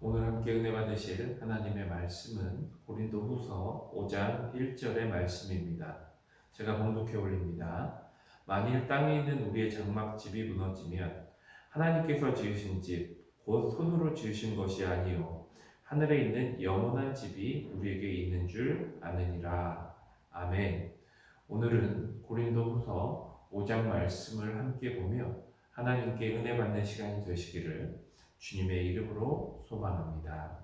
오늘 함께 은혜 받으실 하나님의 말씀은 고린도후서 5장 1절의 말씀입니다. 제가 봉독해 올립니다. 만일 땅에 있는 우리의 장막집이 무너지면 하나님께서 지으신 집, 곧 손으로 지으신 것이 아니요 하늘에 있는 영원한 집이 우리에게 있는 줄 아느니라. 아멘. 오늘은 고린도후서 5장 말씀을 함께 보며 하나님께 은혜 받는 시간이 되시기를 주님의 이름으로 소망합니다.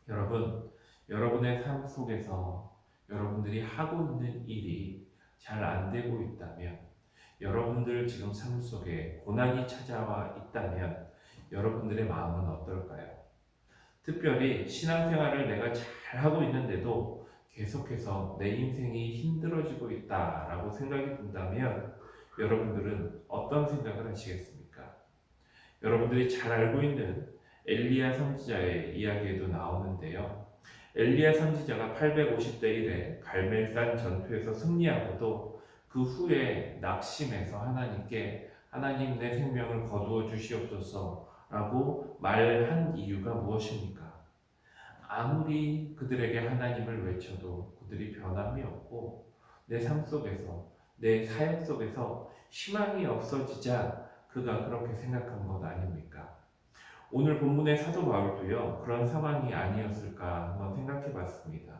여러분, 여러분의 삶 속에서 여러분들이 하고 있는 일이 잘 안 되고 있다면, 여러분들 지금 삶 속에 고난이 찾아와 있다면 여러분들의 마음은 어떨까요? 특별히 신앙생활을 내가 잘 하고 있는데도 계속해서 내 인생이 힘들어지고 있다라고 생각이 든다면 여러분들은 어떤 생각을 하시겠습니까? 여러분들이 잘 알고 있는 엘리야 선지자의 이야기에도 나오는데요. 엘리야 선지자가 850대 1에 갈멜산 전투에서 승리하고도 그 후에 낙심해서 하나님께 하나님 내 생명을 거두어 주시옵소서 라고 말한 이유가 무엇입니까? 아무리 그들에게 하나님을 외쳐도 그들이 변함이 없고 내 삶 속에서 내 사역 속에서 희망이 없어지자 그가 그렇게 생각한 것 아닙니까? 오늘 본문의 사도 바울도요 그런 상황이 아니었을까 한번 생각해 봤습니다.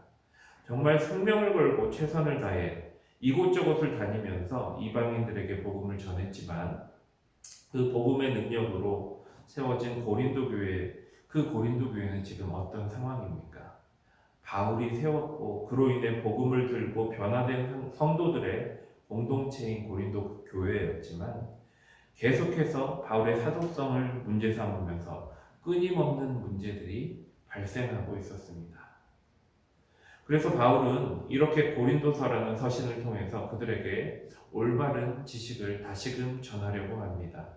정말 생명을 걸고 최선을 다해 이곳저곳을 다니면서 이방인들에게 복음을 전했지만 그 복음의 능력으로 세워진 고린도 교회, 그 고린도 교회는 지금 어떤 상황입니까? 바울이 세웠고 그로 인해 복음을 들고 변화된 성도들의 공동체인 고린도 교회였지만 계속해서 바울의 사도성을 문제 삼으면서 끊임없는 문제들이 발생하고 있었습니다. 그래서 바울은 이렇게 고린도서라는 서신을 통해서 그들에게 올바른 지식을 다시금 전하려고 합니다.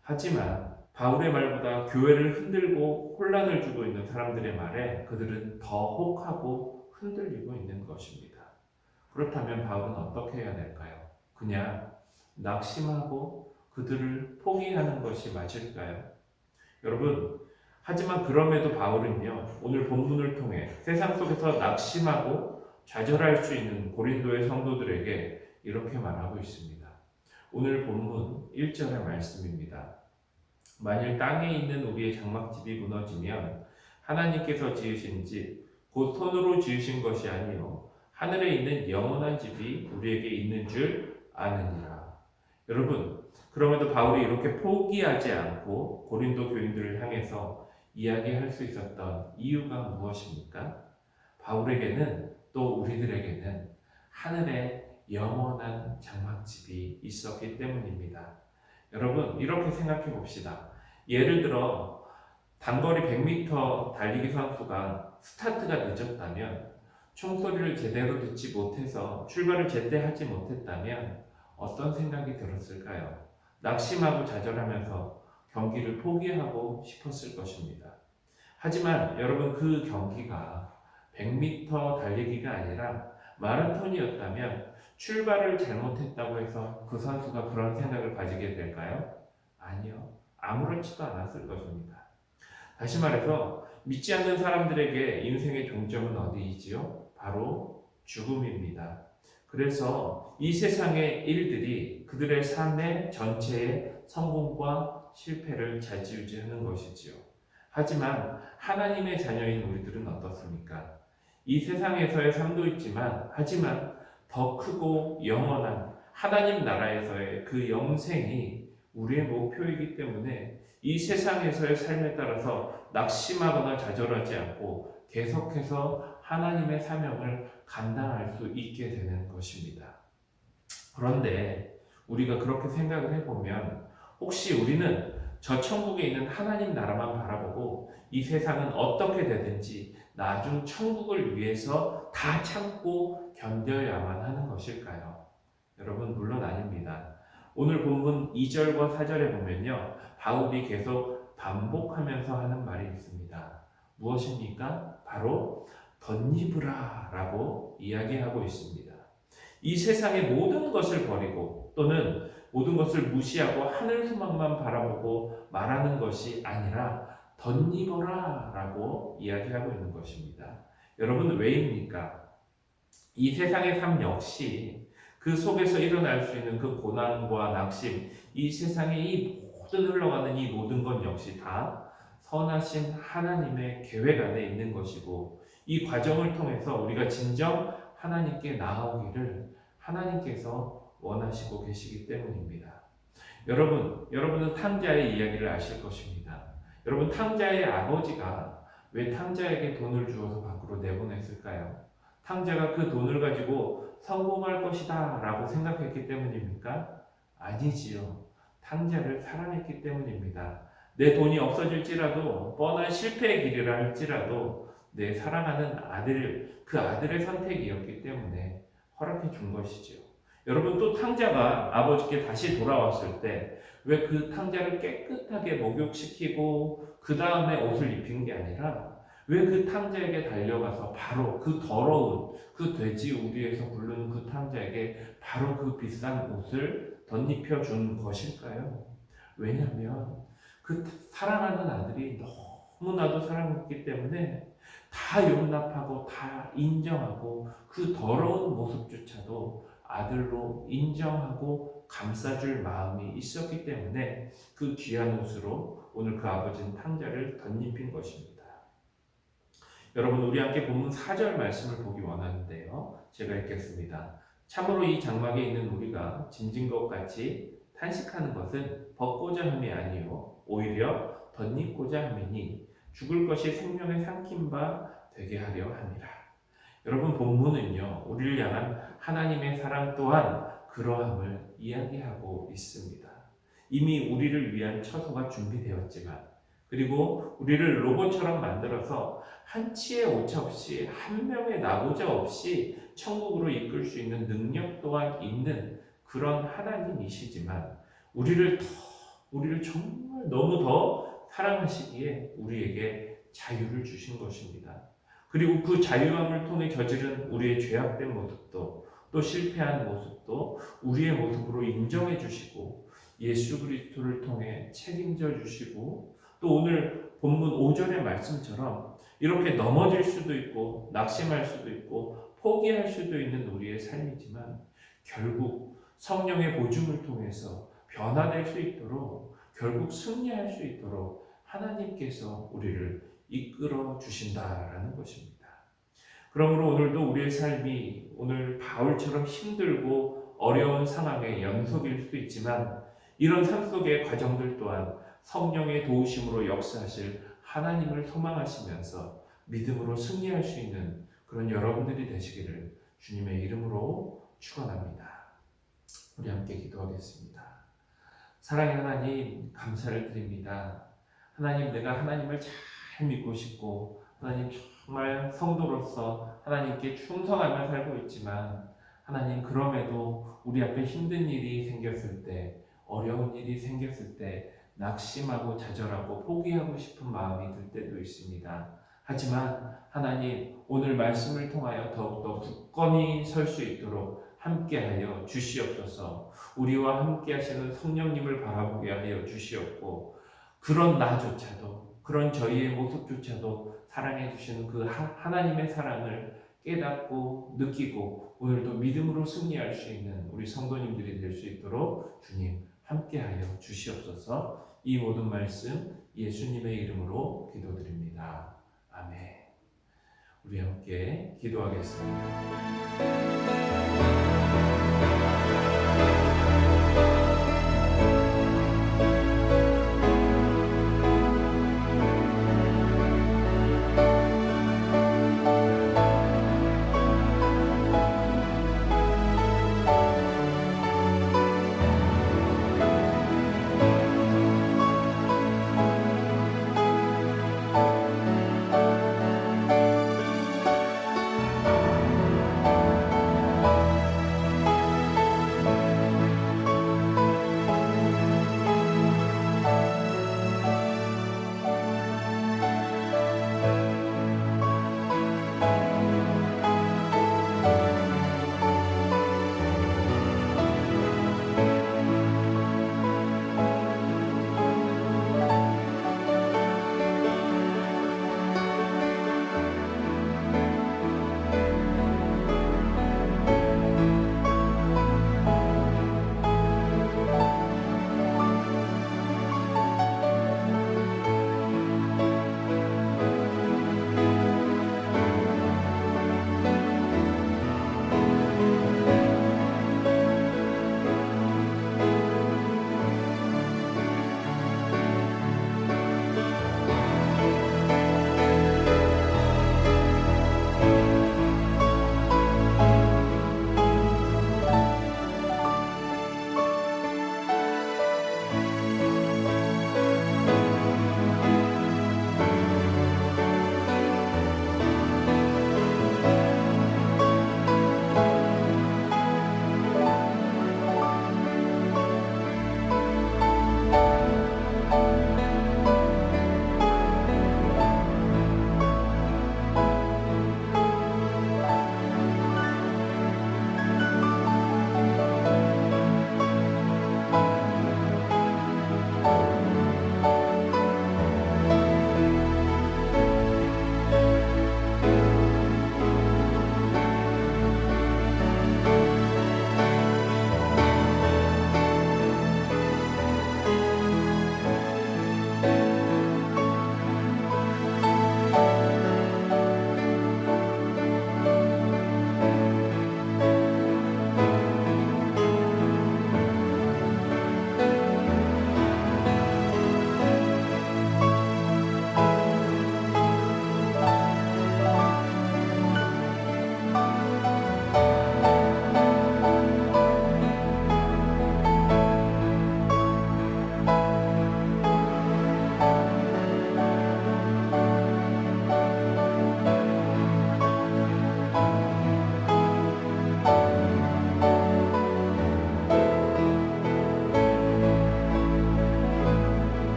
하지만 바울의 말보다 교회를 흔들고 혼란을 주고 있는 사람들의 말에 그들은 더 혹하고 흔들리고 있는 것입니다. 그렇다면 바울은 어떻게 해야 될까요? 그냥 낙심하고 그들을 포기하는 것이 맞을까요? 여러분, 하지만 그럼에도 바울은요, 오늘 본문을 통해 세상 속에서 낙심하고 좌절할 수 있는 고린도의 성도들에게 이렇게 말하고 있습니다. 오늘 본문 1절의 말씀입니다. 만일 땅에 있는 우리의 장막집이 무너지면 하나님께서 지으신 집, 곧 손으로 지으신 것이 아니요 하늘에 있는 영원한 집이 우리에게 있는 줄 아느니라. 여러분, 그럼에도 바울이 이렇게 포기하지 않고 고린도 교인들을 향해서 이야기할 수 있었던 이유가 무엇입니까? 바울에게는 또 우리들에게는 하늘에 영원한 장막집이 있었기 때문입니다. 여러분, 이렇게 생각해 봅시다. 예를 들어 단거리 100m 달리기 선수가 스타트가 늦었다면, 총소리를 제대로 듣지 못해서 출발을 제때 하지 못했다면 어떤 생각이 들었을까요? 낙심하고 좌절하면서 경기를 포기하고 싶었을 것입니다. 하지만 여러분, 그 경기가 100m 달리기가 아니라 마라톤이었다면 출발을 잘못했다고 해서 그 선수가 그런 생각을 가지게 될까요? 아니요. 아무렇지도 않았을 것입니다. 다시 말해서 믿지 않는 사람들에게 인생의 종점은 어디이지요? 바로 죽음입니다. 그래서 이 세상의 일들이 그들의 삶의 전체의 성공과 실패를 좌지우지하는 것이지요. 하지만 하나님의 자녀인 우리들은 어떻습니까? 이 세상에서의 삶도 있지만, 하지만 더 크고 영원한 하나님 나라에서의 그 영생이 우리의 목표이기 때문에 이 세상에서의 삶에 따라서 낙심하거나 좌절하지 않고 계속해서 하나님의 사명을 감당할 수 있게 되는 것입니다. 그런데 우리가 그렇게 생각을 해보면 혹시 우리는 저 천국에 있는 하나님 나라만 바라보고 이 세상은 어떻게 되든지 나중 천국을 위해서 다 참고 견뎌야만 하는 것일까요? 여러분, 물론 아닙니다. 오늘 본문 2절과 4절에 보면요, 바울이 계속 반복하면서 하는 말이 있습니다. 무엇입니까? 바로 덧입으라 라고 이야기하고 있습니다. 이 세상의 모든 것을 버리고 또는 모든 것을 무시하고 하늘 소망만 바라보고 말하는 것이 아니라 덧입어라 라고 이야기하고 있는 것입니다. 여러분 왜입니까? 이 세상의 삶 역시 그 속에서 일어날 수 있는 그 고난과 낙심, 이 세상에 이 모든 흘러가는 이 모든 것 역시 다 선하신 하나님의 계획 안에 있는 것이고, 이 과정을 통해서 우리가 진정 하나님께 나아오기를 하나님께서 원하시고 계시기 때문입니다. 여러분은 탕자의 이야기를 아실 것입니다. 여러분, 탕자의 아버지가 왜 탕자에게 돈을 주어서 밖으로 내보냈을까요? 탕자가 그 돈을 가지고 성공할 것이다 라고 생각했기 때문입니까? 아니지요. 탕자를 사랑했기 때문입니다. 내 돈이 없어질지라도, 뻔한 실패의 길이라 할지라도 내 사랑하는 아들, 그 아들의 선택이었기 때문에 허락해 준 것이지요. 여러분, 또 탕자가 아버지께 다시 돌아왔을 때 왜 그 탕자를 깨끗하게 목욕시키고 그 다음에 옷을 입힌 게 아니라 왜 그 탕자에게 달려가서 바로 그 더러운 그 돼지 우리에서 부르는 그 탕자에게 바로 그 비싼 옷을 덧입혀 준 것일까요? 왜냐하면 그 사랑하는 아들이 너무나도 사랑했기 때문에 다 용납하고 다 인정하고 그 더러운 모습조차도 아들로 인정하고 감싸줄 마음이 있었기 때문에 그 귀한 옷으로 오늘 그 아버지는 탕자를 덧입힌 것입니다. 여러분, 우리 함께 본문 4절 말씀을 보기 원하는데요. 제가 읽겠습니다. 참으로 이 장막에 있는 우리가 짐진 것 같이 탄식하는 것은 벗고자 함이 아니요 오히려 덧입고자 함이니 죽을 것이 생명에 삼킨 바 되게 하려 함이라. 여러분, 본문은요 우리를 향한 하나님의 사랑 또한 그러함을 이야기하고 있습니다. 이미 우리를 위한 처소가 준비되었지만, 그리고 우리를 로봇처럼 만들어서 한치의 오차 없이 한 명의 낙오자 없이 천국으로 이끌 수 있는 능력 또한 있는 그런 하나님이시지만, 우리를 정말 너무 더 사랑하시기에 우리에게 자유를 주신 것입니다. 그리고 그 자유함을 통해 저지른 우리의 죄악된 모습도, 또 실패한 모습도 우리의 모습으로 인정해 주시고 예수 그리스도를 통해 책임져 주시고, 또 오늘 본문 5절의 말씀처럼 이렇게 넘어질 수도 있고 낙심할 수도 있고 포기할 수도 있는 우리의 삶이지만, 결국 성령의 보증을 통해서 변화될 수 있도록, 결국 승리할 수 있도록 하나님께서 우리를 이끌어 주신다라는 것입니다. 그러므로 오늘도 우리의 삶이 오늘 바울처럼 힘들고 어려운 상황의 연속일 수도 있지만, 이런 삶 속의 과정들 또한 성령의 도우심으로 역사하실 하나님을 소망하시면서 믿음으로 승리할 수 있는 그런 여러분들이 되시기를 주님의 이름으로 축원합니다. 우리 함께 기도하겠습니다. 사랑의 하나님, 감사를 드립니다. 하나님, 내가 하나님을 잘 믿고 싶고 하나님 정말 성도로서 하나님께 충성하며 살고 있지만, 하나님 그럼에도 우리 앞에 힘든 일이 생겼을 때, 어려운 일이 생겼을 때 낙심하고 좌절하고 포기하고 싶은 마음이 들 때도 있습니다. 하지만 하나님, 오늘 말씀을 통하여 더욱더 굳건히 설 수 있도록 함께하여 주시옵소서. 우리와 함께 하시는 성령님을 바라보게 하여 주시옵고, 그런 나조차도, 그런 저희의 모습조차도 사랑해 주시는 그 하나님의 사랑을 깨닫고 느끼고 오늘도 믿음으로 승리할 수 있는 우리 성도님들이 될 수 있도록 주님 함께하여 주시옵소서. 이 모든 말씀 예수님의 이름으로 기도드립니다. 아멘. 우리 함께 기도하겠습니다.